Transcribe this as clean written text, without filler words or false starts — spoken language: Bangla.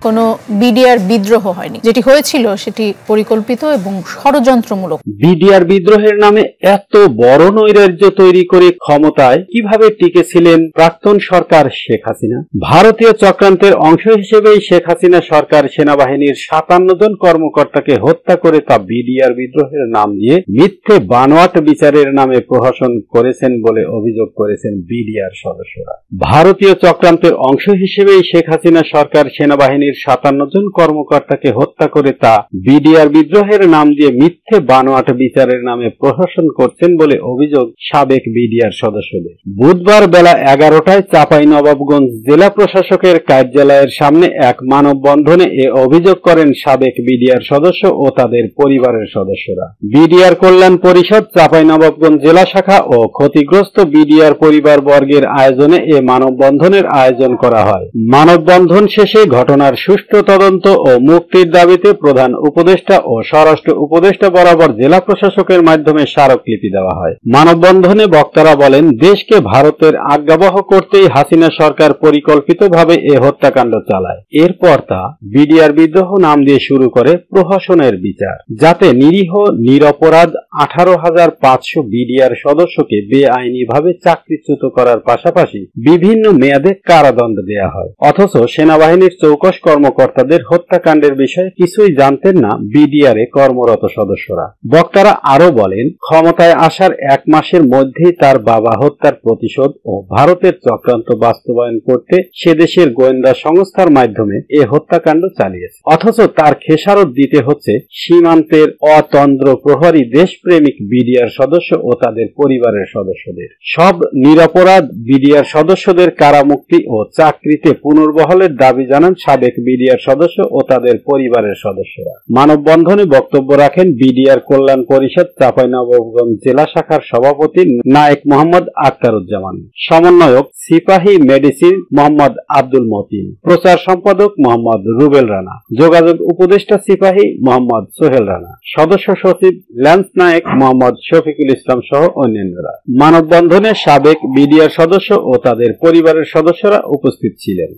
কোনো বিডিআর বিদ্রোহ হয়নি, যেটি হয়েছিল সেটি পরিকল্পিত এবং ষড়যন্ত্রমূলক। বিডিআর বিদ্রোহের নামে এত বড় নৈরাজ্য তৈরি করে ক্ষমতায় কিভাবে টিকেছিলেন প্রাক্তন সরকার শেখ হাসিনা? ভারতীয় চক্রান্তের অংশ হিসেবেই শেখ হাসিনা সরকার সেনাবাহিনীর ৫৭ জন কর্মকর্তাকে হত্যা করে তা বিডিআর বিদ্রোহের নাম দিয়ে মিথ্যে বানোয়াট বিচারের নামে প্রহসন করেছেন বলে অভিযোগ করেছেন বিডিআর সদস্যরা। ভারতীয় চক্রান্তের অংশ হিসেবেই শেখ হাসিনা সরকার সেনাবাহিনীর ৫৭ জন কর্মকর্তাকে হত্যা করে তা বিডিআর বিদ্রোহের নাম দিয়ে মিথ্যে বানোয়াট বিচারের নামে প্রহসন করছেন বলে অভিযোগ সাবেক বিডিআর সদস্যদের। বুধবার বেলা ১১টায় চাঁপাইনবাবগঞ্জ জেলা প্রশাসকের কার্যালয়ের সামনে এক মানববন্ধনে এ অভিযোগ করেন সাবেক বিডিআর সদস্য ও তাদের পরিবারের সদস্যরা। বিডিআর কল্যাণ পরিষদ চাঁপাইনবাবগঞ্জ জেলা শাখা ও ক্ষতিগ্রস্ত বিডিআর পরিবার বর্গের আয়োজনে এ মানববন্ধনের আয়োজন করা হয়। মানববন্ধন শেষে ঘটনার সুষ্ঠু তদন্ত ও মুক্তির দাবিতে প্রধান উপদেষ্টা ও স্বরাষ্ট্র উপদেষ্টা বরাবর জেলা প্রশাসকের মাধ্যমে স্মারকলিপি দেওয়া হয়। মানববন্ধনে বক্তারা বলেন, দেশকে ভারতের আজ্ঞাবহ করতেই হাসিনা সরকার পরিকল্পিতভাবে এ হত্যাকাণ্ড চালায়। এরপর তা বিডিআর বিদ্রোহ নাম দিয়ে শুরু করে প্রহসনের বিচার, যাতে নিরীহ নিরপরাধ ১৮,৫০০ বিডিআর সদস্যকে বেআইনিভাবে চাকরিচ্যুত করার পাশাপাশি বিভিন্ন মেয়াদে কারাদণ্ড দেয়া হয়। অথচ সেনাবাহিনীর চৌকস কর্মকর্তাদের হত্যাকাণ্ডের বিষয়ে কিছুই জানতেন না বিডিআরে কর্মরত সদস্যরা। বক্তারা আরো বলেন, ক্ষমতায় আসার ১ মাসের মধ্যেই তার বাবা হত্যার প্রতিশোধ ও ভারতের চক্রান্ত বাস্তবায়ন করতে সে দেশের গোয়েন্দা সংস্থার মাধ্যমে এ হত্যাকাণ্ড চালিয়েছে। অথচ তার খেসারত দিতে হচ্ছে সীমান্তের অতন্দ্র প্রহরী দেশপ্রেমিক বিডিআর সদস্য ও তাদের পরিবারের সদস্যদের। সব নিরপরাধ বিডিআর সদস্যদের কারামুক্তি ও চাকরিতে পুনর্বহালের দাবি জানান সাবেক বিডিআর সদস্য ও তাদের পরিবারের সদস্যরা। মানববন্ধনে বক্তব্য রাখেন বিডিআর কল্যাণ পরিষদ চাঁপাইনবাবগঞ্জ জেলা শাখার সভাপতি নায়েক মোহাম্মদ আখতারুজ্জামান, সমন্বয়ক সিপাহী মেডিসিন মোহাম্মদ আব্দুল মতিন, প্রচার সম্পাদক মোহাম্মদ রুবেল রানা, যোগাযোগ উপদেষ্টা সিপাহী মোহাম্মদ সোহেল রানা, সদস্য সচিব ল্যান্স নায়েক মোহাম্মদ শফিকুল ইসলাম সহ অন্যান্যরা। মানববন্ধনে সাবেক বিডিআর সদস্য ও তাদের পরিবারের সদস্যরা উপস্থিত ছিলেন।